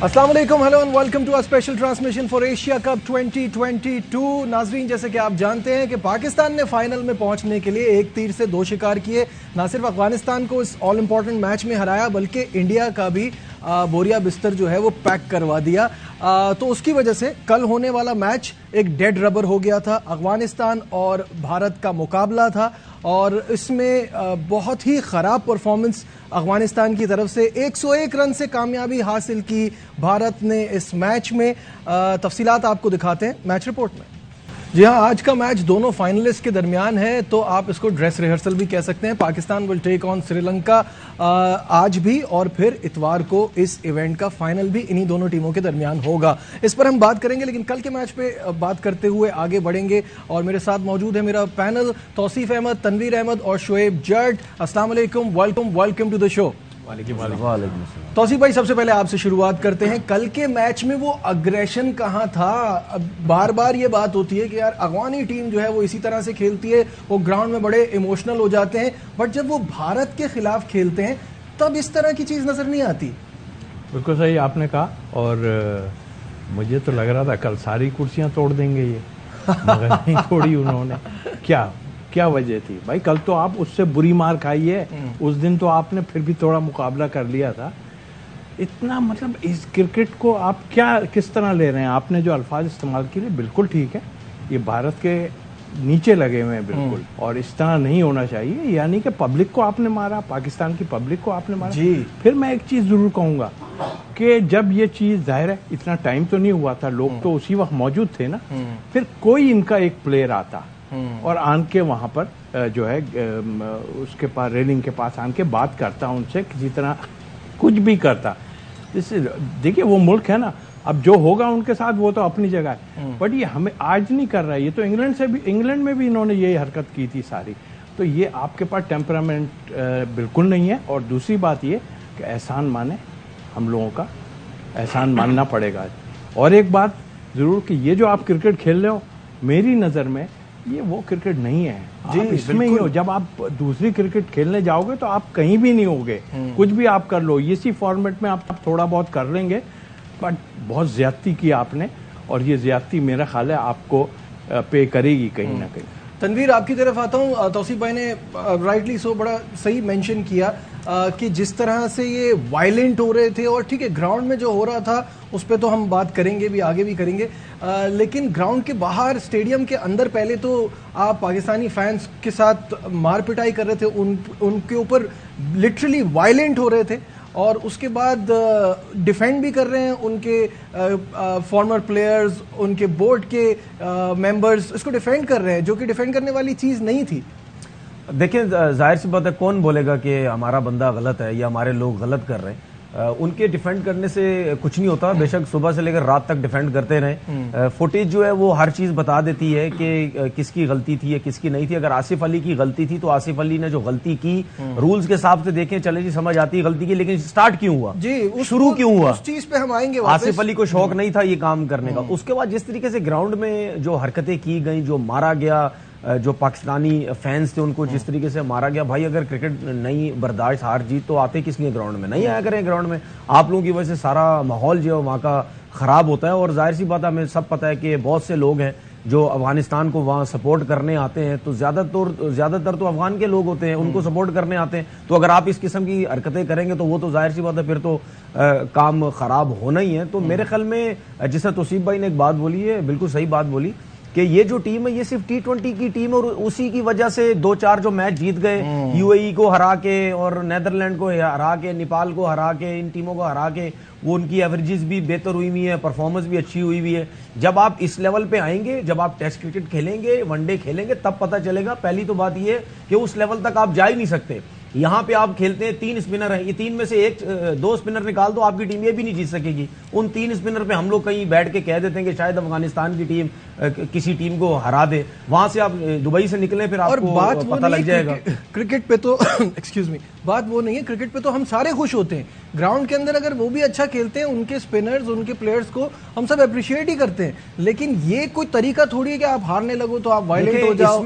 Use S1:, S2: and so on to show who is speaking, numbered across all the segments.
S1: अस्सलाम वालेकुम, hello and welcome to a special transmission for Asia cup 2022। नाजरीन, जैसे कि आप जानते हैं कि पाकिस्तान ने फाइनल में पहुंचने के लिए एक तीर से दो शिकार किए। ना सिर्फ अफगानिस्तान को इस ऑल इंपॉर्टेंट मैच में हराया, बल्कि इंडिया का भी बोरिया बिस्तर जो है वो पैक करवा दिया। तो उसकी वजह से कल होने वाला मैच एक डेड रबर हो गया था। अफगानिस्तान और भारत का मुकाबला था और इसमें बहुत ही ख़राब परफॉर्मेंस अफगानिस्तान की तरफ से 101 रन से कामयाबी हासिल की भारत ने इस मैच में। तफसीलात आपको दिखाते हैं मैच रिपोर्ट में। जी हाँ, आज का मैच दोनों फाइनलिस्ट के दरमियान है, तो आप इसको ड्रेस रिहर्सल भी कह सकते हैं। Pakistan will take on Sri Lanka आज भी, और फिर इतवार को इस इवेंट का फाइनल भी इन्हीं दोनों टीमों के दरमियान होगा। इस पर हम बात करेंगे, लेकिन कल के मैच पे बात करते हुए आगे बढ़ेंगे। और मेरे साथ मौजूद है मेरा पैनल, तौसीफ अहमद, तनवीर अहमद और शोएब जट। अस्सलाम वालेकुम, welcome to the show. Tauseef भाई, सबसे पहले आपसे शुरुआत करते हैं। कल के मैच में वो अग्रेशन कहाँ था? बार बार ये बात होती है कि यार अफगानी टीम जो है वो इसी तरह से खेलती है, वो ग्राउंड में बड़े इमोशनल हो जाते हैं, बट जब वो भारत के खिलाफ खेलते हैं तब इस तरह की चीज़ नजर नहीं आती।
S2: बिल्कुल सही आपने कहा, और मुझे तो लग रहा था कल सारी कुर्सियां तोड़ देंगे ये, मगर नहीं तोड़ी उन्होंने। क्या वजह थी भाई? कल तो आप उससे बुरी मार खाई है, उस दिन तो आपने फिर भी थोड़ा मुकाबला कर लिया था। इतना मतलब इस क्रिकेट को आप किस तरह ले रहे हैं? आपने जो अल्फाज इस्तेमाल किए बिल्कुल ठीक है, ये भारत के नीचे लगे हुए हैं बिल्कुल, और इस तरह नहीं होना चाहिए। यानी कि पब्लिक को आपने मारा, पाकिस्तान की पब्लिक को आपने मारा
S1: जी।
S2: फिर मैं एक चीज जरूर कहूंगा कि जब ये चीज, जाहिर है इतना टाइम तो नहीं हुआ था, लोग तो उसी वक्त मौजूद थे ना, फिर कोई इनका एक प्लेयर आता और आन के वहां पर जो है उसके पास, रेलिंग के पास आन के बात करता, उनसे किसी तरह कुछ भी करता। जैसे देखिए वो मुल्क है ना, अब जो होगा उनके साथ वो तो अपनी जगह है, बट ये हमें आज नहीं कर रहा है। ये तो इंग्लैंड में भी इन्होंने यही हरकत की थी सारी। तो ये आपके पास टेम्परामेंट बिल्कुल नहीं है। और दूसरी बात ये कि एहसान माने, हम लोगों का एहसान मानना पड़ेगा। और एक बात जरूर कि ये जो आप क्रिकेट खेल रहे हो, मेरी नज़र में ये वो क्रिकेट नहीं है।
S1: जी,
S2: आप इसमें ही हो। जब आप दूसरी क्रिकेट खेलने जाओगे तो आप कहीं भी नहीं होगे, कुछ भी आप कर लो, इसी फॉर्मेट में आप थोड़ा बहुत कर लेंगे, बट बहुत ज्यादती की आपने, और ये ज्यादती मेरा ख्याल है आपको पे करेगी कहीं ना कहीं।
S1: तनवीर, आपकी तरफ आता हूँ। तौसीफ भाई ने राइटली सो बड़ा सही मेंशन किया कि जिस तरह से ये वायलेंट हो रहे थे, और ठीक है ग्राउंड में जो हो रहा था उस पर तो हम बात करेंगे भी, आगे भी करेंगे, लेकिन ग्राउंड के बाहर, स्टेडियम के अंदर पहले तो आप पाकिस्तानी फैंस के साथ मार पिटाई कर रहे थे, उनके ऊपर लिटरली वायलेंट हो रहे थे, और उसके बाद डिफेंड भी कर रहे हैं उनके फॉर्मर प्लेयर्स, उनके बोर्ड के मेंबर्स इसको डिफेंड कर रहे हैं, जो कि डिफेंड करने वाली चीज़ नहीं थी।
S3: देखिए, जाहिर सी बात है, कौन बोलेगा कि हमारा बंदा गलत है या हमारे लोग गलत कर रहे हैं? उनके डिफेंड करने से कुछ नहीं होता। बेशक सुबह से लेकर रात तक डिफेंड करते रहे। फुटेज जो है वो हर चीज बता देती है कि किसकी गलती थी या किसकी नहीं थी। अगर आसिफ अली की गलती थी तो आसिफ अली ने जो गलती की, रूल्स के हिसाब से देखें, चले जी समझ आती है गलती की, लेकिन स्टार्ट क्यों हुआ जी, शुरू क्यों हुआ,
S1: उस चीज पे हम आएंगे।
S3: आसिफ अली को शौक नहीं था ये काम करने का। उसके बाद जिस तरीके से ग्राउंड में जो हरकतें की गई, जो मारा गया, जो पाकिस्तानी फैंस थे उनको जिस तरीके से मारा गया, भाई अगर क्रिकेट नहीं बर्दाश्त, हार जीत, तो आते किस लिए ग्राउंड में? नहीं आया करें ग्राउंड में। आप लोगों की वजह से सारा माहौल जो है वहाँ का खराब होता है। और जाहिर सी बात है, हमें सब पता है कि बहुत से लोग हैं जो अफगानिस्तान को वहाँ सपोर्ट करने आते हैं, तो ज्यादातर तो अफगान के लोग होते हैं, उनको सपोर्ट करने आते हैं। तो अगर आप इस किस्म की हरकतें करेंगे तो वो तो जाहिर सी बात है फिर तो काम खराब होना ही है। तो मेरे ख्याल में जैसा तौसीफ भाई ने एक बात बोली है, बिल्कुल सही बात बोली कि ये जो टीम है ये सिर्फ T20 की टीम है, और उसी की वजह से 2-4 जो मैच जीत गए, यूएई को हरा के और नेदरलैंड को हरा के, नेपाल को हरा के, इन टीमों को हरा के वो उनकी एवरेजेस भी बेहतर हुई हुई है, परफॉर्मेंस भी अच्छी हुई हुई है। जब आप इस लेवल पे आएंगे, जब आप टेस्ट क्रिकेट खेलेंगे, वनडे खेलेंगे, तब पता चलेगा। पहली तो बात ये कि उस लेवल तक आप जा ही नहीं सकते। यहाँ पे आप खेलते हैं, 3 स्पिनर हैं, ये 3 में से 2 स्पिनर निकाल दो, आपकी टीम ये भी नहीं जीत सकेगी। उन 3 स्पिनर पे हम लोग कहीं बैठ के कह देते हैं कि शायद अफगानिस्तान की टीम किसी टीम को हरा दे, वहां से आप दुबई से निकले फिर आपको पता लग जाएगा।
S1: क्रिकेट पे तो एक्सक्यूज मी, बात वो नहीं है। क्रिकेट पे तो हम सारे खुश होते हैं, ग्राउंड के अंदर अगर वो भी अच्छा खेलते हैं, उनके स्पिनर्स, उनके प्लेयर्स को हम सब अप्रिशिएट ही करते हैं, लेकिन ये कोई तरीका थोड़ी है कि आप हारने लगो तो आप वायलेंट हो जाओ।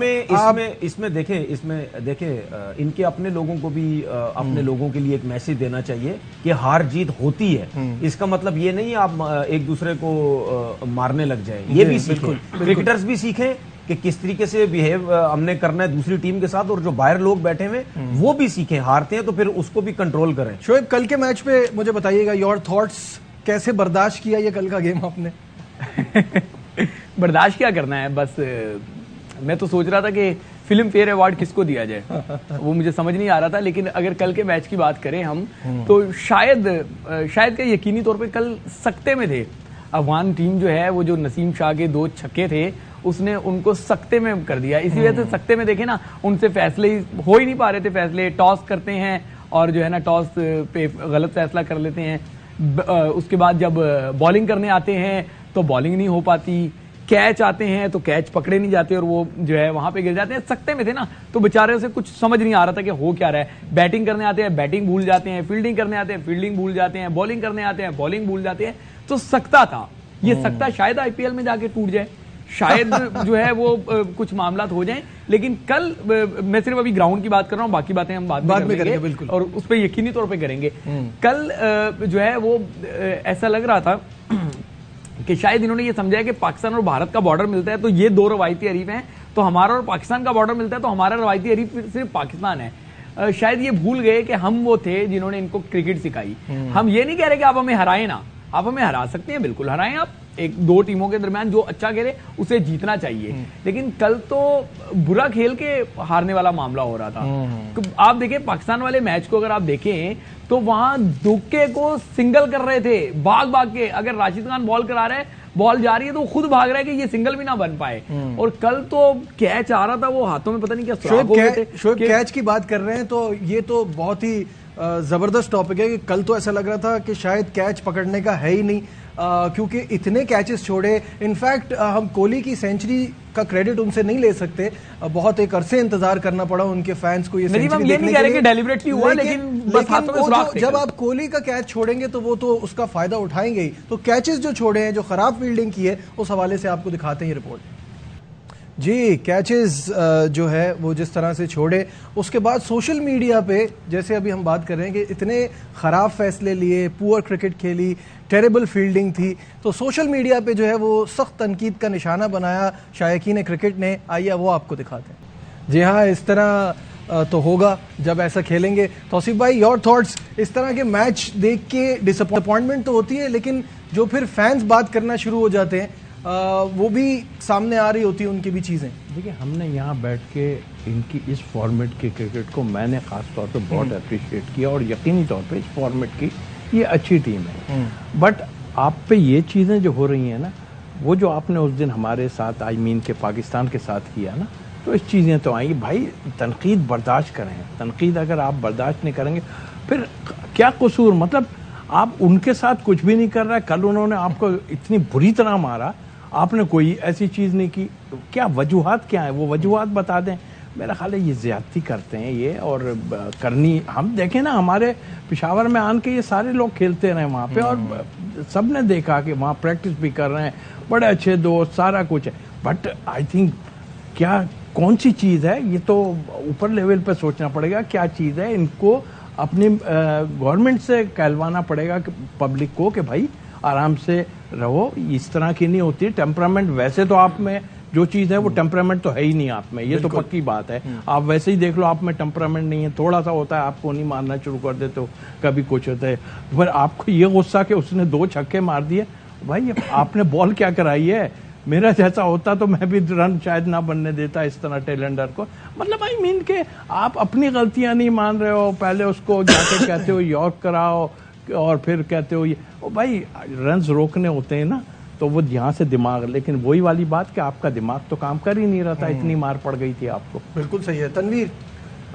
S3: इसमें देखें इनके अपने लोगों को भी अपने लोगों के लिए एक मैसेज देना चाहिए कि हार जीत होती है। इसका मतलब ये नहीं आप एक दूसरे को मारने लग जाए, ये भी सीखें, क्रिकेटर्स भी सीखें कि किस तरीके से बिहेव हमने करना है दूसरी टीम के साथ, और जो बाहर लोग बैठे हुए वो भी सीखें। हारते हैं तो फिर उसको भी कंट्रोल करें।
S1: शोएब, कल के मैच पे मुझे बताइएगा योर थॉट्स, कैसे बर्दाश्त किया ये कल का गेम आपने?
S4: बर्दाश्त क्या करना है, बस मैं तो सोच रहा था कि फिल्म फेयर अवार्ड किसको दिया जाए, वो मुझे समझ नहीं आ रहा था। लेकिन अगर कल के मैच की बात करें हम, तो शायद क्या यकीनी तौर पे कल सकते में थे। अफगान टीम जो है, वो जो नसीम शाह के 2 छक्के थे, उसने उनको सकते में कर दिया। इसी वजह से सकते में देखे ना, उनसे फैसले हो ही नहीं पा रहे थे। फैसले टॉस करते हैं और जो है ना टॉस पे गलत फैसला कर लेते हैं। उसके बाद जब बॉलिंग करने आते हैं तो बॉलिंग नहीं हो पाती, कैच आते हैं तो कैच पकड़े नहीं जाते और वो जो है वहां पे गिर जाते हैं। सकते में थे ना, तो बेचारे से कुछ समझ नहीं आ रहा था कि हो क्या रहा है। बैटिंग करने आते हैं, बैटिंग भूल जाते हैं, फील्डिंग करने आते हैं, फील्डिंग भूल जाते हैं, बॉलिंग करने आते हैं, बॉलिंग भूल जाते हैं। तो सकता था, ये सकता शायद आईपीएल में जाके टूट जाए, शायद जो है वो कुछ मामला हो जाए। लेकिन कल मैं सिर्फ अभी ग्राउंड की बात कर रहा हूं, बाकी बातें हम बाद में करेंगे
S1: बिल्कुल,
S4: और उस पर यकीनी तौर पे करेंगे। कल जो है वो ऐसा लग रहा था कि शायद इन्होंने ये समझा है कि पाकिस्तान और भारत का बॉर्डर मिलता है तो ये 2 रवायती हरीफ हैं, तो हमारा और पाकिस्तान का बॉर्डर मिलता है तो हमारा रवायती हरीफ सिर्फ पाकिस्तान है। शायद ये भूल गए कि हम वो थे जिन्होंने इनको क्रिकेट सिखाई। हम ये नहीं कह रहे कि आप हमें हराएं ना, आप हमें हरा सकते हैं, बिल्कुल हराएं आप। 1-2 टीमों के दरमियान जो अच्छा खेले उसे जीतना चाहिए, लेकिन कल तो बुरा खेल के हारने वाला मामला हो रहा था। आप देखें पाकिस्तान वाले मैच को, अगर आप देखें तो वहां दुक्के को सिंगल कर रहे थे भाग भाग के। अगर राशिद खान बॉल करा रहे हैं, बॉल जा रही है तो वो खुद भाग रहा है कि ये सिंगल भी ना बन पाए। और कल तो कैच आ रहा था, वो हाथों में पता नहीं क्या सुराख हो गए थे।
S1: शोएब, कैच की बात कर रहे हैं तो ये तो बहुत ही जबरदस्त टॉपिक है कि कल तो ऐसा लग रहा था कि शायद कैच पकड़ने का है ही नहीं, क्योंकि इतने कैचेस छोड़े। इनफैक्ट हम कोहली की सेंचुरी का क्रेडिट उनसे नहीं ले सकते, बहुत एक अरसे इंतजार करना पड़ा उनके फैंस को ये सेंचुरी देखने
S4: ये नहीं कह रहे कि डेलिबरेटली हुआ, लेकिन बस हाथों में सुराख थे।
S1: जब आप कोहली का कैच छोड़ेंगे तो वो तो उसका फायदा उठाएंगे ही। तो कैचेस जो छोड़े हैं, जो खराब फील्डिंग की है, उस हवाले से आपको दिखाते हैं ये रिपोर्ट। जी, कैचेस जो है वो जिस तरह से छोड़े, उसके बाद सोशल मीडिया पे जैसे अभी हम बात कर रहे हैं कि इतने ख़राब फैसले लिए, पुअर क्रिकेट खेली, टेरेबल फील्डिंग थी, तो सोशल मीडिया पे जो है वो सख्त तनकीद का निशाना बनाया शायकीन क्रिकेट ने। आइए वो आपको दिखाते हैं। जी हाँ, इस तरह तो होगा जब ऐसा खेलेंगे। तौसीफ भाई, योर थॉट्स, इस तरह के मैच देख के डिसअपॉइंटमेंट तो होती है, लेकिन जो फिर फैंस बात करना शुरू हो जाते हैं वो भी सामने आ रही होती है, उनकी भी चीज़ें।
S2: देखिए, हमने यहाँ बैठ के इनकी इस फॉर्मेट की क्रिकेट को मैंने ख़ास तौर पे बहुत अप्रिशिएट किया, और यकीनी तौर पे इस फॉर्मेट की ये अच्छी टीम है। बट आप पे ये चीज़ें जो हो रही हैं ना, वो जो आपने उस दिन हमारे साथ के पाकिस्तान के साथ किया ना, तो इस चीज़ें तो आई। भाई, तनकीद बर्दाश्त करें, तनकीद अगर आप बर्दाश्त नहीं करेंगे फिर क्या कसूर, मतलब आप उनके साथ कुछ भी नहीं कर रहा है। कल उन्होंने आपको इतनी बुरी तरह मारा, आपने कोई ऐसी चीज़ नहीं की, क्या वजूहात क्या है, वो वजूहात बता दें। मेरा ख्याल है ये ज़्यादती करते हैं ये, और करनी, हम देखें ना हमारे पेशावर में आन के ये सारे लोग खेलते रहे वहाँ पे, और सब ने देखा कि वहाँ प्रैक्टिस भी कर रहे हैं, बड़े अच्छे दोस्त, सारा कुछ है। बट आई थिंक क्या कौन सी चीज़ है, ये तो ऊपर लेवल पे सोचना पड़ेगा क्या चीज़ है। इनको अपनी गवर्नमेंट से कहलवाना पड़ेगा कि पब्लिक को कि भाई आराम से रहो, इस तरह की नहीं होती टेम्परामेंट। वैसे तो आप में जो चीज़ है वो टेम्परामेंट तो है ही नहीं आप में, ये तो पक्की बात है। आप वैसे ही देख लो, आप में टेम्परामेंट नहीं है, थोड़ा सा होता है आपको नहीं मारना शुरू कर देते हो, कभी कुछ होता है। पर आपको ये गुस्सा कि उसने 2 छक्के मार दिए, भाई आपने बॉल क्या कराई है। मेरा जैसा होता तो मैं भी रन शायद ना बनने देता इस तरह टेलेंडर को। मतलब आई मीन के आप अपनी गलतियां नहीं मान रहे हो, पहले उसको जाके कहते हो यॉर्क कराओ, और फिर कहते हो ये, ओ भाई रन्स रोकने होते हैं ना, तो वो यहाँ से दिमाग, लेकिन वही वाली बात कि आपका दिमाग तो काम कर ही नहीं रहा था, इतनी मार पड़ गई थी आपको।
S1: बिल्कुल सही है। तनवीर,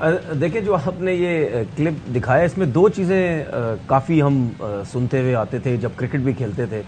S3: देखिए, जो आपने ये क्लिप दिखाया, इसमें 2 चीज़ें काफ़ी हम सुनते हुए आते थे जब क्रिकेट भी खेलते थे।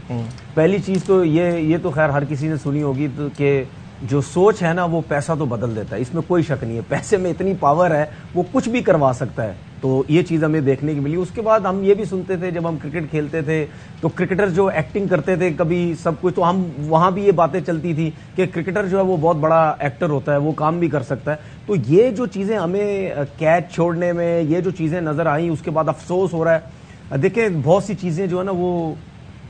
S3: पहली चीज़ तो ये तो खैर हर किसी ने सुनी होगी, तो कि जो सोच है ना वो पैसा तो बदल देता है, इसमें कोई शक नहीं है। पैसे में इतनी पावर है, वो कुछ भी करवा सकता है। तो ये चीज हमें देखने की मिली। उसके बाद हम ये भी सुनते थे जब हम क्रिकेट खेलते थे तो क्रिकेटर जो एक्टिंग करते थे कभी सब कुछ, तो हम वहां भी ये बातें चलती थी कि क्रिकेटर जो है वो बहुत बड़ा एक्टर होता है, वो काम भी कर सकता है। तो ये जो चीजें हमें कैच छोड़ने में ये जो चीजें नजर आई, उसके बाद अफसोस हो रहा है। देखिए बहुत सी चीजें जो है ना वो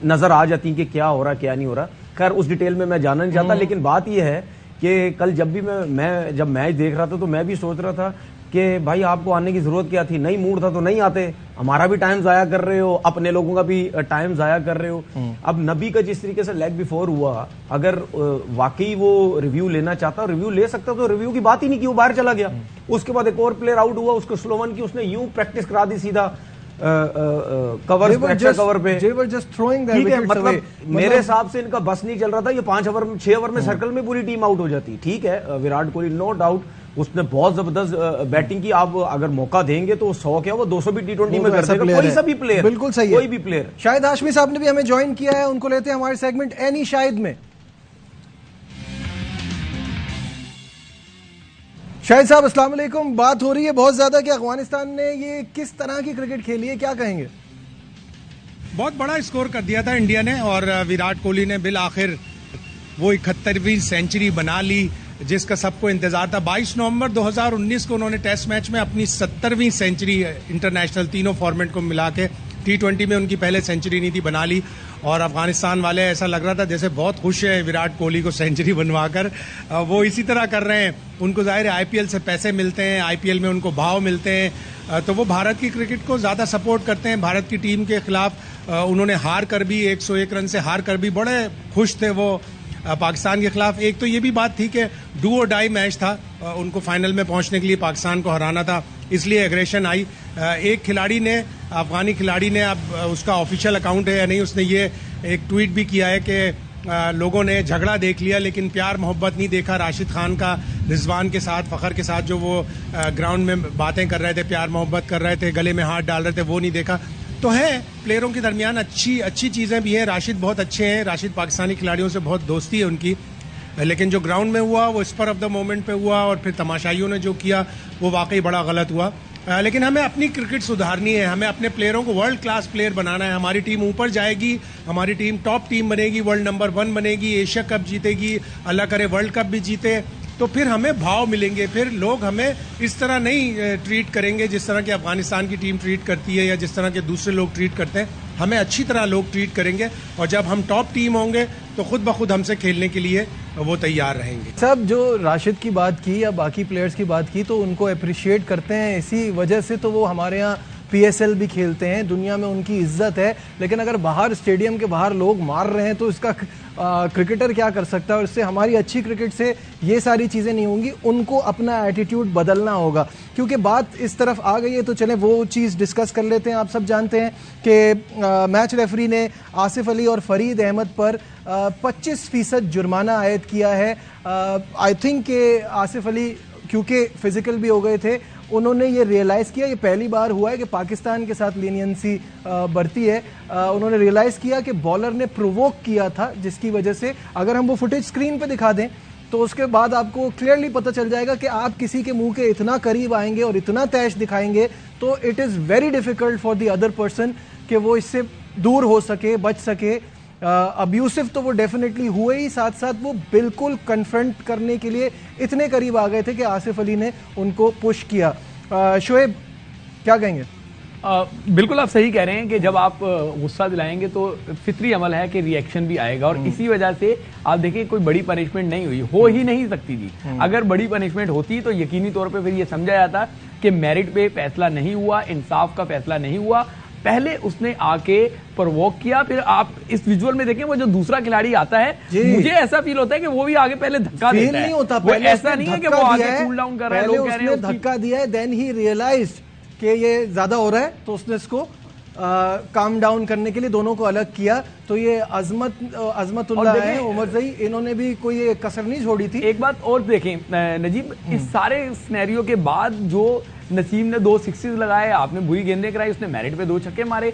S3: नजर आ जाती हैं कि क्या हो रहा क्या नहीं हो रहा। खैर उस डिटेल में मैं जानना नहीं चाहता, लेकिन बात यह है कि कल जब भी मैं जब मैच देख रहा था तो मैं भी सोच रहा था कि भाई आपको आने की जरूरत क्या थी, नहीं मूड था तो नहीं आते, हमारा भी टाइम जाया कर रहे हो, अपने लोगों का भी टाइम जाया कर रहे हो। अब नबी का जिस तरीके से लेग बिफोर हुआ, अगर वाकई वो रिव्यू लेना चाहता, रिव्यू ले सकता, तो रिव्यू की बात ही नहीं की, वो बाहर चला गया। उसके बाद एक और प्लेयर आउट हुआ, उसको स्लो वन की, उसने यूं प्रैक्टिस करा दी सीधा कवर पे। ठीक है, मतलब मेरे हिसाब से इनका बस नहीं चल रहा था। ये 5 ओवर 6 ओवर में सर्कल में पूरी टीम आउट हो जाती। ठीक है, विराट कोहली नो डाउट उसने बहुत जबरदस्त बैटिंग की। आप अगर मौका देंगे तो 100 क्या वो 200 भी T20 में कर देगा, कोई सा भी प्लेयर।
S1: बिल्कुल सही है,
S3: कोई भी प्लेयर।
S1: शाहिद हाशमी साहब ने भी हमें ज्वाइन किया है, उनको लेते हैं हमारे सेगमेंट एनी शाहिद में। शाहिद साहब अस्सलाम वालेकुम। बात हो रही है बहुत ज्यादा कि अफगानिस्तान ने ये किस तरह की क्रिकेट खेली है, क्या कहेंगे?
S5: बहुत बड़ा स्कोर कर दिया था इंडिया ने और विराट कोहली ने बिल आखिर वो 71वीं सेंचुरी बना ली जिसका सबको इंतजार था। 22 नवंबर 2019 को उन्होंने टेस्ट मैच में अपनी 70वीं सेंचुरी इंटरनेशनल तीनों फॉर्मेट को मिला के T20 में उनकी पहले सेंचुरी नहीं थी बना ली। और अफगानिस्तान वाले ऐसा लग रहा था जैसे बहुत खुश है विराट कोहली को सेंचुरी बनवाकर। वो इसी तरह कर रहे हैं। उनको जाहिर है IPL से पैसे मिलते हैं, IPL में उनको भाव मिलते हैं, तो वो भारत की क्रिकेट को ज़्यादा सपोर्ट करते हैं। भारत की टीम के खिलाफ उन्होंने हार कर भी 101 रन से हार कर भी बड़े खुश थे वो पाकिस्तान के खिलाफ। एक तो ये भी बात थी कि डू और डाई मैच था, उनको फाइनल में पहुंचने के लिए पाकिस्तान को हराना था, इसलिए एग्रेशन आई। एक खिलाड़ी ने, अफगानी खिलाड़ी ने, अब उसका ऑफिशियल अकाउंट है या नहीं, उसने ये एक ट्वीट भी किया है कि लोगों ने झगड़ा देख लिया लेकिन प्यार मोहब्बत नहीं देखा। राशिद खान का रिजवान के साथ, फखर के साथ जो वो ग्राउंड में बातें कर रहे थे, प्यार मोहब्बत कर रहे थे, गले में हाथ डाल रहे थे, वो नहीं देखा। तो है प्लेयरों के दरमियान अच्छी चीज़ें भी हैं। राशिद बहुत अच्छे हैं, राशिद पाकिस्तानी खिलाड़ियों से बहुत दोस्ती है उनकी, लेकिन जो ग्राउंड में हुआ वो स्पर ऑफ द मोमेंट पे हुआ और फिर तमाशाइयों ने जो किया वो वाकई बड़ा गलत हुआ। लेकिन हमें अपनी क्रिकेट सुधारनी है, हमें अपने प्लेयरों को वर्ल्ड क्लास प्लेयर बनाना है। हमारी टीम ऊपर जाएगी, हमारी टीम टॉप टीम बनेगी, वर्ल्ड नंबर 1 बनेगी, एशिया कप जीतेगी, अल्लाह करे वर्ल्ड कप भी जीते, तो फिर हमें भाव मिलेंगे। फिर लोग हमें इस तरह नहीं ट्रीट करेंगे जिस तरह की अफगानिस्तान की टीम ट्रीट करती है या जिस तरह के दूसरे लोग ट्रीट करते हैं। हमें अच्छी तरह लोग ट्रीट करेंगे और जब हम टॉप टीम होंगे तो खुद ब खुद हमसे खेलने के लिए वो तैयार रहेंगे।
S1: सब जो राशिद की बात की या बाकी प्लेयर्स की बात की तो उनको अप्रिशिएट करते हैं, इसी वजह से तो वो हमारे यहाँ PSL भी खेलते हैं, दुनिया में उनकी इज्जत है। लेकिन अगर बाहर स्टेडियम के बाहर लोग मार रहे हैं तो इसका क्रिकेटर क्या कर सकता है? और इससे हमारी अच्छी क्रिकेट से ये सारी चीज़ें नहीं होंगी, उनको अपना एटीट्यूड बदलना होगा। क्योंकि बात इस तरफ आ गई है तो चलें वो चीज़ डिस्कस कर लेते हैं। आप सब जानते हैं कि मैच रेफरी ने आसिफ अली और फरीद अहमद पर 25% जुर्माना आयद किया है। आई थिंक कि आसिफ अली क्योंकि फिजिकल भी हो गए थे, उन्होंने ये रियलाइज़ किया, ये पहली बार हुआ है कि पाकिस्तान के साथ लीनियंसी बढ़ती है। उन्होंने रियलाइज़ किया कि बॉलर ने प्रोवोक किया था, जिसकी वजह से अगर हम वो फुटेज स्क्रीन पे दिखा दें तो उसके बाद आपको क्लियरली पता चल जाएगा कि आप किसी के मुंह के इतना करीब आएंगे और इतना तैश दिखाएंगे तो it is very difficult for the other person कि वो इससे दूर हो सके, बच सके। अब्यूसिव तो वो डेफिनेटली हुए ही, साथ साथ वो बिल्कुल कन्फ्रंट करने के लिए इतने करीब आ गए थे कि आसिफ अली ने उनको पुश किया। शोएब क्या कहेंगे?
S4: बिल्कुल आप सही कह रहे हैं कि जब आप गुस्सा दिलाएंगे तो फितरी अमल है कि रिएक्शन भी आएगा और इसी वजह से आप देखिए कोई बड़ी पनिशमेंट नहीं हुई, हो ही नहीं सकती थी। अगर बड़ी पनिशमेंट होती तो यकीनी तौर पे फिर ये समझा जाता कि मेरिट पे फैसला नहीं हुआ, इंसाफ का फैसला नहीं हुआ। पहले उसने आके प्रोवोक किया, फिर आप इस विजुअल में देखें वो जो दूसरा खिलाड़ी आता है, मुझे ऐसा फील होता है कि वो भी आगे पहले धक्का देता है।
S1: नहीं होता,
S4: वो ऐसा नहीं है कि वो आगे कूल डाउन कर रहा है, लोग कह रहे हैं
S1: धक्का दिया है, देन ही रियलाइज्ड कि ये ज्यादा हो रहा है तो उसने इसको काम डाउन करने के लिए दोनों को अलग किया। तो ये अजमतुल्लाह है, उमर ज़ई, इन्होंने भी कोई कसर नहीं छोड़ी थी।
S4: एक बात और देखें नजीब, इस सारे सिनेरियो के बाद जो नसीम ने 2 सिक्सेस लगाए, आपने बुरी गेंदें कराई, उसने मेरिट पे 2 छक्के मारे,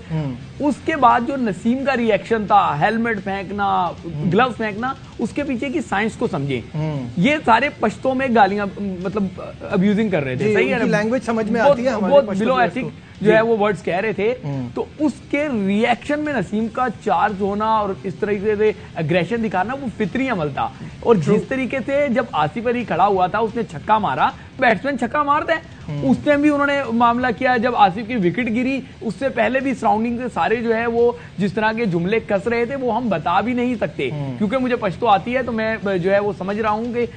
S4: उसके बाद जो नसीम का रिएक्शन था, हेलमेट फेंकना, ग्लव्स फेंकना, उसके पीछे की साइंस को समझें। ये सारे पश्तो में गालियां मतलब अब्यूजिंग कर रहे थे, सही है ना,
S1: लैंग्वेज समझ में आती है हमारे
S4: बहुत
S1: पश्तो
S4: बिलो
S1: के
S4: एथिक
S1: उसको।
S4: जो है वो वर्ड्स कह रहे थे, तो उसके रिएक्शन में नसीम का चार्ज होना और इस तरीके से एग्रेशन दिखाना वो फितरी अमल था। और जिस तरीके से जब आसिफ अली खड़ा हुआ था उसने छक्का मारा, बैट्समैन छक्का मारते हैं, उस टाइम भी उन्होंने मामला किया जब आसिफ की विकेट गिरी, उससे पहले भी सराउंडिंग से सारे जो है वो जिस तरह के जुमले कस रहे थे वो हम बता भी नहीं सकते, क्योंकि मुझे पश्तो आती है तो मैं जो है वो समझ रहा हूं कि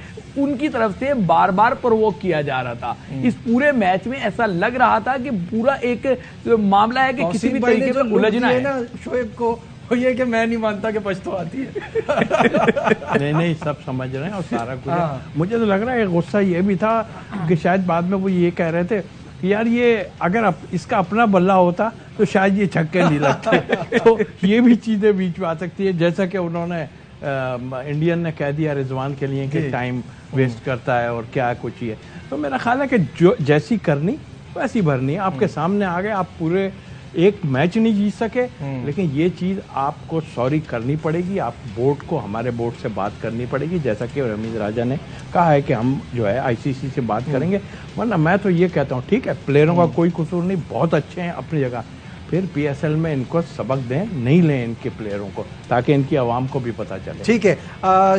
S4: उनकी तरफ से बार बार प्रोवोक किया जा रहा था। इस पूरे मैच में ऐसा लग रहा था कि पूरा एक मामला है कि किसी भी तरीके से उलझना है
S1: ना शोएब को, वो ये कि मैं नहीं मानता कि पश्तो आती है।
S2: नहीं सब समझ रहे हैं और सारा कुछ है। मुझे तो लग रहा है गुस्सा ये भी था कि शायद बाद में वो ये कह रहे थे कि यार ये अगर इसका अपना बल्ला होता तो शायद ये छक्के नहीं लगते। तो ये भी चीजें बीच में आ सकती है, जैसा कि उन्होंने इंडियन ने कह दिया रिजवान के लिए कि टाइम वेस्ट करता है और क्या कुछ ही है। तो मेरा ख्याल है कि जो जैसी करनी वैसी भरनी है। आपके सामने आ गए, आप पूरे एक मैच नहीं जीत सके, लेकिन ये चीज आपको सॉरी करनी पड़ेगी। आप बोर्ड को, हमारे बोर्ड से बात करनी पड़ेगी, जैसा कि रमीज राजा ने कहा है कि हम जो है आईसीसी से बात करेंगे। वरना मैं तो ये कहता हूँ ठीक है, प्लेयरों का कोई कसूर नहीं, बहुत अच्छे हैं अपनी जगह, फिर पीएसएल में इनको सबक दें, नहीं लें इनके प्लेयरों को, ताकि इनकी आवाम को भी पता चले।
S1: ठीक है,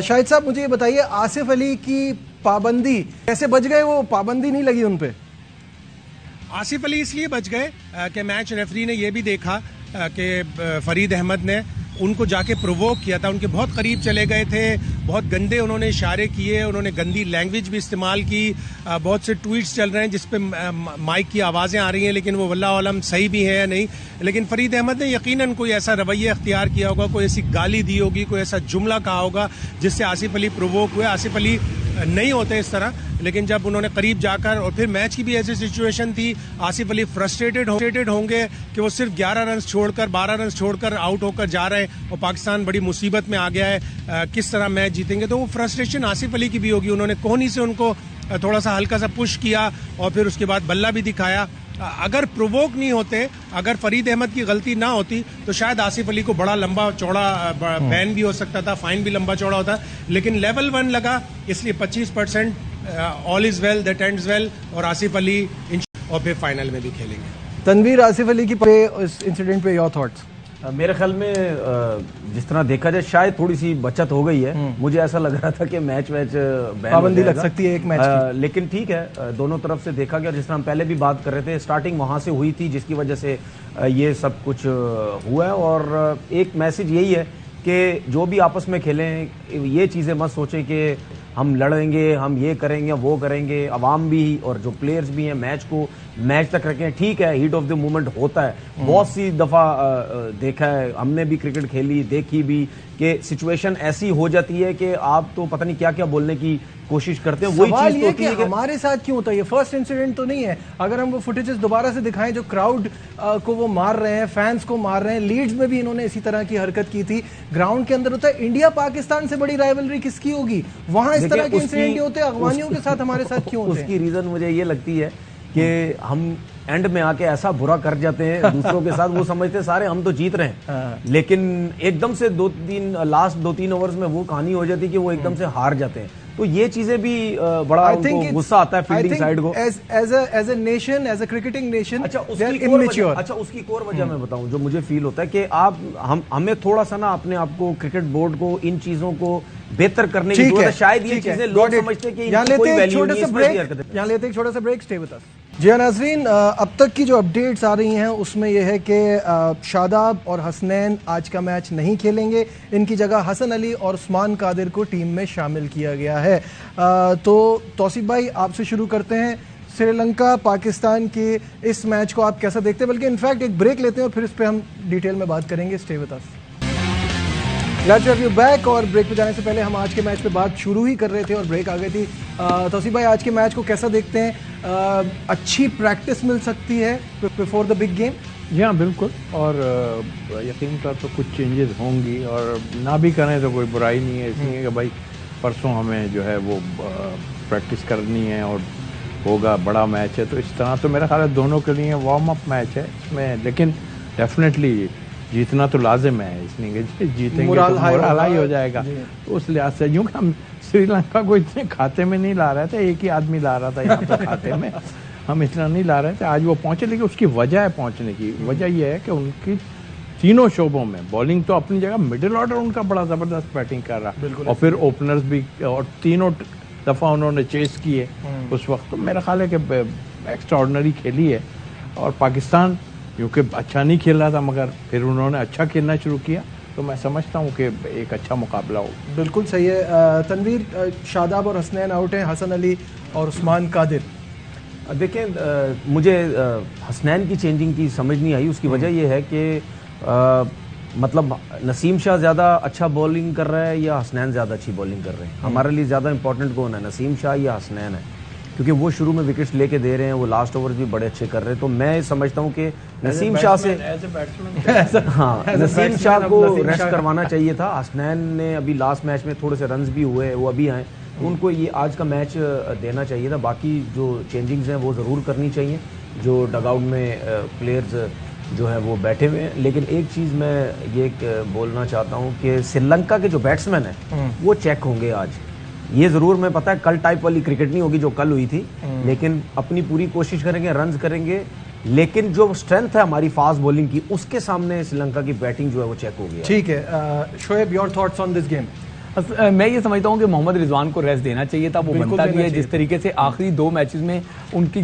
S1: शाहिद साहब मुझे ये बताइए, आसिफ अली की पाबंदी कैसे बच गए? वो पाबंदी नहीं लगी उन पे?
S5: आसिफ अली इसलिए बच गए कि मैच रेफरी ने यह भी देखा कि फरीद अहमद ने उनको जाके प्रोवोक किया था, उनके बहुत करीब चले गए थे, बहुत गंदे उन्होंने इशारे किए, उन्होंने गंदी लैंग्वेज भी इस्तेमाल की, बहुत से ट्वीट्स चल रहे हैं जिस पे माइक की आवाज़ें आ रही हैं, लेकिन वो वल्लाह आलम सही भी है या नहीं। लेकिन फरीद अहमद ने यकीनन कोई ऐसा रवैया अख्तियार किया होगा, कोई ऐसी गाली दी होगी, कोई ऐसा जुमला कहा होगा जिससे आसिफ अली प्रोवोक हुए। आसिफ अली नहीं होते इस तरह, लेकिन जब उन्होंने करीब जाकर, और फिर मैच की भी ऐसी सिचुएशन थी, आसिफ अली फ्रस्ट्रेटेड होंगे कि वो सिर्फ 11 रन छोड़कर, 12 रन छोड़कर आउट होकर जा रहे हैं और पाकिस्तान बड़ी मुसीबत में आ गया है, किस तरह मैच जीतेंगे। तो वो फ्रस्ट्रेशन आसिफ अली की भी होगी। उन्होंने कोहनी से उनको थोड़ा सा हल्का सा पुश किया और फिर उसके बाद बल्ला भी दिखाया। अगर प्रोवोक नहीं होते, अगर फरीद अहमद की गलती ना होती तो शायद आसिफ अली को बड़ा लंबा चौड़ा बैन भी हो सकता था, फाइन भी लंबा चौड़ा होता, लेकिन लेवल 1 लगा, इसलिए 25% all is well that ends well, और आसिफ अली और फिर फाइनल में भी खेलेंगे।
S1: तनवीर, आसिफ अली की इस इंसिडेंट पे योर थॉट्स?
S3: मेरे ख्याल में जिस तरह देखा जाए शायद थोड़ी सी बचत हो गई है। मुझे ऐसा लग रहा था कि मैच
S1: पाबंदी लग सकती है एक मैच की।
S3: लेकिन ठीक है, दोनों तरफ से देखा गया। जिस तरह हम पहले भी बात कर रहे थे, स्टार्टिंग वहां से हुई थी जिसकी वजह से ये सब कुछ हुआ है। और एक मैसेज यही है कि जो भी आपस में खेलें, ये चीज़ें मत सोचें कि हम लड़ेंगे, हम ये करेंगे, वो करेंगे। अवाम भी और जो प्लेयर्स भी हैं मैच को मैच तक रखें। ठीक है, हीट ऑफ द मोमेंट होता है, बहुत सी दफ़ा देखा है, हमने भी क्रिकेट खेली, देखी भी कि सिचुएशन ऐसी हो जाती है कि आप तो पता नहीं क्या क्या बोलने की कोशिश करते हैं। वही
S1: सवाल
S3: चीज
S1: ये
S3: तो
S1: कि हमारे साथ क्यों होता है? ये फर्स्ट इंसिडेंट तो नहीं है। अगर हम वो फुटेजेस दोबारा से दिखाएं, जो क्राउड को वो मार रहे हैं, फैंस को मार रहे हैं, लीड्स में भी इन्होंने इसी तरह की हरकत की थी। ग्राउंड के अंदर होता है। इंडिया पाकिस्तान से बड़ी राइवलरी किसकी होगी? वहां इस तरह के इंसिडेंट होते हैं, अफगानियों के साथ हमारे साथ क्यों होते हैं?
S3: उसकी रीजन मुझे ये लगती है कि हम एंड में आके ऐसा बुरा कर जाते हैं दूसरों के साथ, वो समझते हैं सारे हम तो जीत रहे हैं, लेकिन एकदम से लास्ट 2-3 ओवर्स में वो कहानी हो जाती है कि वो एकदम से हार जाते हैं। तो ये चीजें भी बड़ा उनको गुस्सा आता है फील्डिंग साइड को।
S1: As a nation, as a cricketing nation,
S3: अच्छा उसकी कोर वजह मैं बताऊं जो मुझे फील होता है कि हमें थोड़ा सा ना अपने आप को, क्रिकेट बोर्ड को, इन चीजों को बेहतर करने की जरूरत है। शायद ये चीजें लोग समझते हैं कि इनकी कोई वैल्यू नहीं है, इसमें भी हरकतें।
S1: यहाँ लेते एक छोटा सा ब्रेक, स्टे विद अस। जी हाँ नाज़रीन, अब तक की जो अपडेट्स आ रही हैं उसमें यह है कि शादाब और हसनैन आज का मैच नहीं खेलेंगे। इनकी जगह हसन अली और उस्मान कादिर को टीम में शामिल किया गया है। तो तौसीफ भाई, आपसे शुरू करते हैं। श्रीलंका पाकिस्तान के इस मैच को आप कैसा देखते हैं? बल्कि इनफैक्ट एक ब्रेक लेते हैं और फिर इस पर हम डिटेल में बात करेंगे। Stay with us. Glad to have you back. और ब्रेक पे जाने से पहले हम आज के मैच पे बात शुरू ही कर रहे थे और ब्रेक आ गई थी। तौसीफ भाई, आज के मैच को कैसा देखते हैं? अच्छी प्रैक्टिस मिल सकती है बिफोर द बिग गेम?
S2: जी हाँ, बिल्कुल। और यकीन का तो कुछ चेंजेस होंगी, और ना भी करें तो कोई बुराई नहीं है। इसलिए कि भाई परसों हमें जो है वो प्रैक्टिस करनी है और होगा, बड़ा मैच है। तो इस तरह तो मेरा ख्याल है दोनों के लिए वार्म अप मैच है इसमें, लेकिन डेफिनेटली जीतना तो लाजिम है, इसलिए जीतेंगे
S1: मोराल
S2: तो
S1: हाई
S2: मोराल
S1: होगा।
S2: हाई हो जाएगा। तो उस लिहाज से यूं कि हम श्रीलंका को इतने खाते में नहीं ला रहे थे, एक ही आदमी ला रहा था यहाँ पे खाते में, हम इतना नहीं ला रहे थे। आज वो पहुंचे, लेकिन उसकी वजह है पहुंचने की वजह यह है कि उनकी तीनों शोबों में बॉलिंग तो अपनी जगह, मिडिल ऑर्डर उनका बड़ा जबरदस्त बैटिंग कर रहा, और फिर ओपनर्स भी, और तीनों दफा उन्होंने चेस किए उस वक्त। तो मेरा ख्याल है कि एक्स्ट्राऑर्डिनरी खेली है। और पाकिस्तान क्योंकि अच्छा नहीं खेल रहा था, मगर फिर उन्होंने अच्छा खेलना शुरू किया, तो मैं समझता हूँ कि एक अच्छा मुकाबला हो।
S1: बिल्कुल सही है। तनवीर, शादाब और हसनैन आउट हैं, हसन अली और उस्मान कादिर।
S3: देखें, मुझे हसनैन की चेंजिंग की समझ नहीं आई। उसकी वजह यह है कि मतलब नसीम शाह ज़्यादा अच्छा बॉलिंग कर रहा है या हसनैन ज़्यादा अच्छी बॉलिंग कर रहे हैं। हमारे लिए ज़्यादा इंपॉर्टेंट कौन है, नसीम शाह या हसनैन है, क्योंकि वो शुरू में विकेट्स लेके दे रहे हैं, वो लास्ट ओवर्स भी बड़े अच्छे कर रहे हैं। तो मैं समझता हूँ कि नसीम शाह से हाँ, नसीम शाह को रेस्ट करवाना चाहिए था। हसनैन ने अभी लास्ट मैच में थोड़े से रन्स भी हुए, वो अभी आए, तो उनको ये आज का मैच देना चाहिए था। बाकी जो चेंजिंग्स हैं वो ज़रूर करनी चाहिए, जो डगआउट में प्लेयर्स जो है वो बैठे हुए हैं। लेकिन एक चीज़ मैं ये बोलना चाहता हूँ कि श्रीलंका के जो बैट्समैन हैं वो चेक होंगे आज। ये ज़रूर, मैं पता है कल टाइप वाली क्रिकेट नहीं होगी जो कल हुई थी, लेकिन अपनी पूरी कोशिश करेंगे, रन्स करेंगे, लेकिन जो स्ट्रेंथ है हमारी फास्ट बॉलिंग की, उसके सामने श्रीलंका की बैटिंग जो है वो चेक होगी।
S1: ठीक है, Shoaib, your thoughts on this game?
S4: मैं ये समझता हूँ कि मोहम्मद रिजवान को रेस्ट देना चाहिए था, वो बनता भी है। जिस तरीके से आखिरी 2 मैचेस में उनकी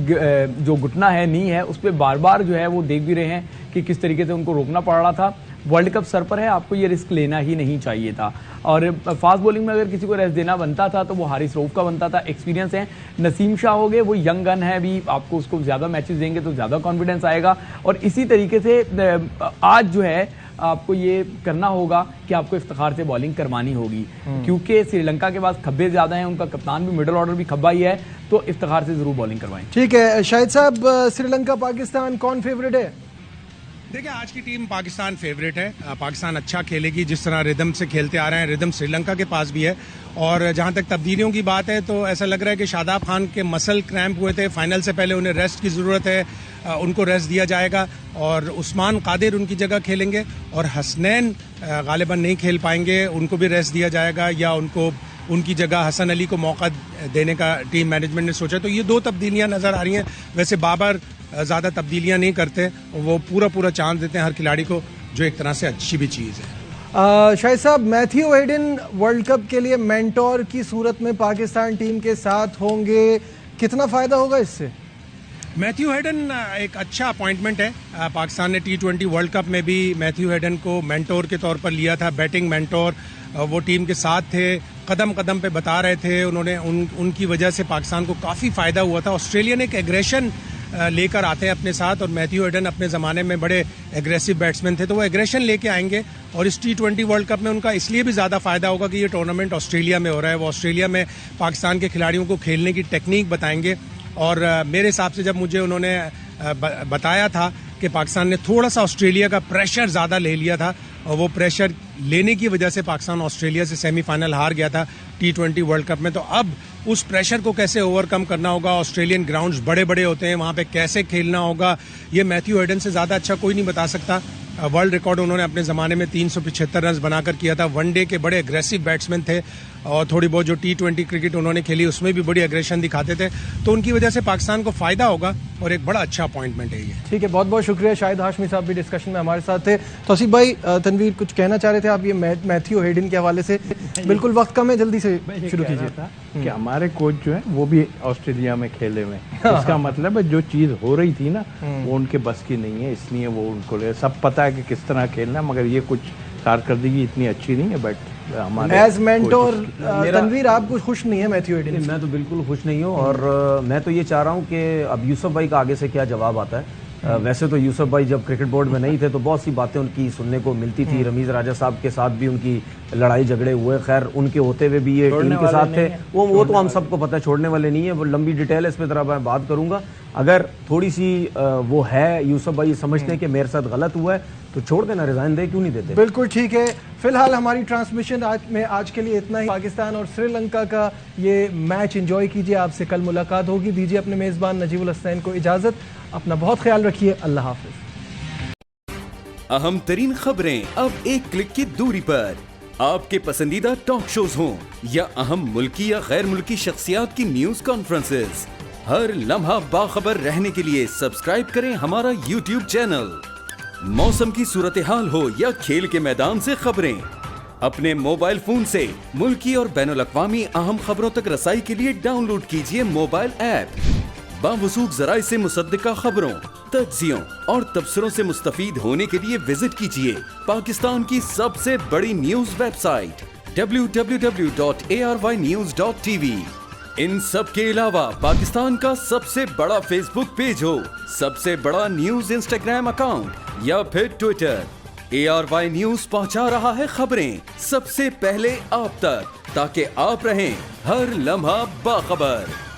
S4: जो घुटना है, नी है, उस पर बार बार जो है वो देख भी रहे हैं कि किस तरीके से उनको रोकना पड़ रहा था। वर्ल्ड कप सर पर है, आपको ये रिस्क लेना ही नहीं चाहिए था। और फास्ट बॉलिंग में अगर किसी को रेस्ट देना बनता था तो वो हारिस रऊफ का बनता था। एक्सपीरियंस है, नसीम शाह हो गए, वो यंग गन है, अभी आपको उसको ज़्यादा मैचेस देंगे तो ज़्यादा कॉन्फिडेंस आएगा। और इसी तरीके से आज जो है आपको ये करना होगा कि आपको इफ्तिखार से बॉलिंग करवानी होगी, क्योंकि श्रीलंका के पास खब्बे ज़्यादा हैं, उनका कप्तान भी मिडिल ऑर्डर भी खब्बा ही है, तो इफ्तिखार से ज़रूर बॉलिंग करवाएं।
S1: ठीक है शाहिद साहब, श्रीलंका पाकिस्तान कौन फेवरेट है?
S5: देखिए, आज की टीम पाकिस्तान फेवरेट है। पाकिस्तान अच्छा खेलेगी, जिस तरह रिदम से खेलते आ रहे हैं, रिदम श्रीलंका के पास भी है। और जहां तक तब्दीलियों की बात है तो ऐसा लग रहा है कि शादाब खान के मसल क्रैम्प हुए थे, फाइनल से पहले उन्हें रेस्ट की ज़रूरत है, उनको रेस्ट दिया जाएगा। और उस्मान कादिर उनकी जगह खेलेंगे, और हसनैन गालिबन नहीं खेल पाएंगे, उनको भी रेस्ट दिया जाएगा, या उनकी जगह हसन अली को मौका देने का टीम मैनेजमेंट ने सोचा। तो ये 2 तब्दीलियां नज़र आ रही हैं। वैसे बाबर ज़्यादा तब्दीलियां नहीं करते, वो पूरा चांस देते हैं हर खिलाड़ी को, जो एक तरह से अच्छी भी चीज़ है।
S1: शाहिद साहब, मैथ्यू हेडन वर्ल्ड कप के लिए मेंटोर की सूरत में पाकिस्तान टीम के साथ होंगे, कितना फ़ायदा होगा इससे?
S5: मैथ्यू हेडन एक अच्छा अपॉइंटमेंट है। पाकिस्तान ने T20 वर्ल्ड कप में भी मैथ्यू हेडन को मेंटोर के तौर पर लिया था, बैटिंग मेंटोर। वो टीम के साथ थे, कदम कदम पे बता रहे थे, उन्होंने उनकी वजह से पाकिस्तान को काफ़ी फ़ायदा हुआ था। ऑस्ट्रेलिया ने एक एग्रेशन लेकर आते हैं अपने साथ, और मैथ्यू हेडन अपने ज़माने में बड़े एग्रेसिव बैट्समैन थे, तो वो एग्रेशन लेके आएंगे। और इस T20 वर्ल्ड कप में उनका इसलिए भी ज़्यादा फ़ायदा होगा कि ये टूर्नामेंट ऑस्ट्रेलिया में हो रहा है। वो ऑस्ट्रेलिया में पाकिस्तान के खिलाड़ियों को खेलने की टेक्निक बताएंगे। और मेरे हिसाब से जब मुझे उन्होंने बताया था कि पाकिस्तान ने थोड़ा सा ऑस्ट्रेलिया का प्रेशर ज़्यादा ले लिया था, और वो प्रेशर लेने की वजह से पाकिस्तान ऑस्ट्रेलिया से सेमीफाइनल हार गया था T20 वर्ल्ड कप में। तो अब उस प्रेशर को कैसे ओवरकम करना होगा, ऑस्ट्रेलियन ग्राउंड्स बड़े बड़े होते हैं, वहाँ पे कैसे खेलना होगा, ये मैथ्यू हेडन से ज़्यादा अच्छा कोई नहीं बता सकता। वर्ल्ड रिकॉर्ड उन्होंने अपने ज़माने में 375 रन बनाकर किया था। वनडे के बड़े एग्रेसिव बैट्समैन थे, और थोड़ी बहुत जो T20 क्रिकेट उन्होंने खेली उसमें भी बड़ी एग्रेशन दिखाते थे। तो उनकी वजह से पाकिस्तान को फ़ायदा होगा, और एक बड़ा अच्छा अपॉइंटमेंट है ये।
S1: ठीक है, बहुत बहुत शुक्रिया। शाहिद हाशमी साहब भी डिस्कशन में हमारे साथ थे। तौसीफ भाई, तनवीर कुछ कहना चाह रहे थे आप ये मैथ्यू हेडन के हवाले से? बिल्कुल, वक्त कम है, जल्दी से शुरू कीजिए।
S2: कि हमारे कोच जो है वो भी ऑस्ट्रेलिया में खेले हुए, इसका मतलब है जो चीज़ हो रही थी ना वो उनके बस की नहीं है, इसलिए वो उनको सब पता है कि किस तरह खेलना, मगर ये कुछ कारकर्दगी इतनी अच्छी नहीं है। बट हमारे
S1: एज मेंटोर तनवीर, आप कुछ खुश नहीं है मैथ्यू हेडन?
S3: मैं तो बिल्कुल खुश नहीं हूँ, और मैं तो ये चाह रहा हूँ कि अब यूसुफ भाई का आगे से क्या जवाब आता है। वैसे तो यूसुफ भाई जब क्रिकेट बोर्ड में नहीं थे तो बहुत सी बातें उनकी सुनने को मिलती थी। रमीज राजा साहब के साथ भी उनकी लड़ाई झगड़े हुए, खैर उनके होते हुए भी ये टीम के साथ थे, वो तो हम सबको पता है, छोड़ने वाले नहीं है। वो लंबी डिटेल है, इस पर तरह मैं बात करूंगा। अगर थोड़ी सी वो है, यूसुफ भाई समझते हैं कि मेरे साथ गलत हुआ है तो छोड़ देना, रिजाइन दे, क्यों नहीं देते?
S1: बिल्कुल ठीक है। फिलहाल हमारी ट्रांसमिशन आज के लिए इतना ही। पाकिस्तान और श्रीलंका का ये मैच एंजॉय कीजिए। आपसे कल मुलाकात होगी। दीजिए अपने मेज़बान नजीबुल हसनैन को इजाज़त। अपना बहुत ख्याल रखिए। अल्लाह हाफिज़।
S6: अहम तरीन खबरें अब एक क्लिक की दूरी पर। आपके पसंदीदा टॉक शोज हों या अहम मुल्की या गैर मुल्की शख्सियात की न्यूज कॉन्फ्रेंसेस, हर लम्हा बाखबर रहने के लिए सब्सक्राइब करें हमारा YouTube चैनल। मौसम की सूरत हाल हो या खेल के मैदान से खबरें, अपने मोबाइल फोन से मुल्की और बैनुल-अक़वामी अहम खबरों तक रसाई के लिए डाउनलोड कीजिए मोबाइल ऐप। बावसूख ज़राए से मुसद्दिका खबरों, तज्ज़ियों और तबसरों से मुस्तफ़ीद होने के लिए विजिट कीजिए पाकिस्तान की सबसे बड़ी न्यूज वेबसाइट www.arYnews.tv। इन सब के अलावा पाकिस्तान का सबसे बड़ा फेसबुक पेज हो, सबसे बड़ा न्यूज इंस्टाग्राम अकाउंट या फिर ट्विटर, ARY न्यूज पहुंचा रहा है खबरें सबसे पहले आप तक, ताकि आप रहें हर लम्हा बाखबर।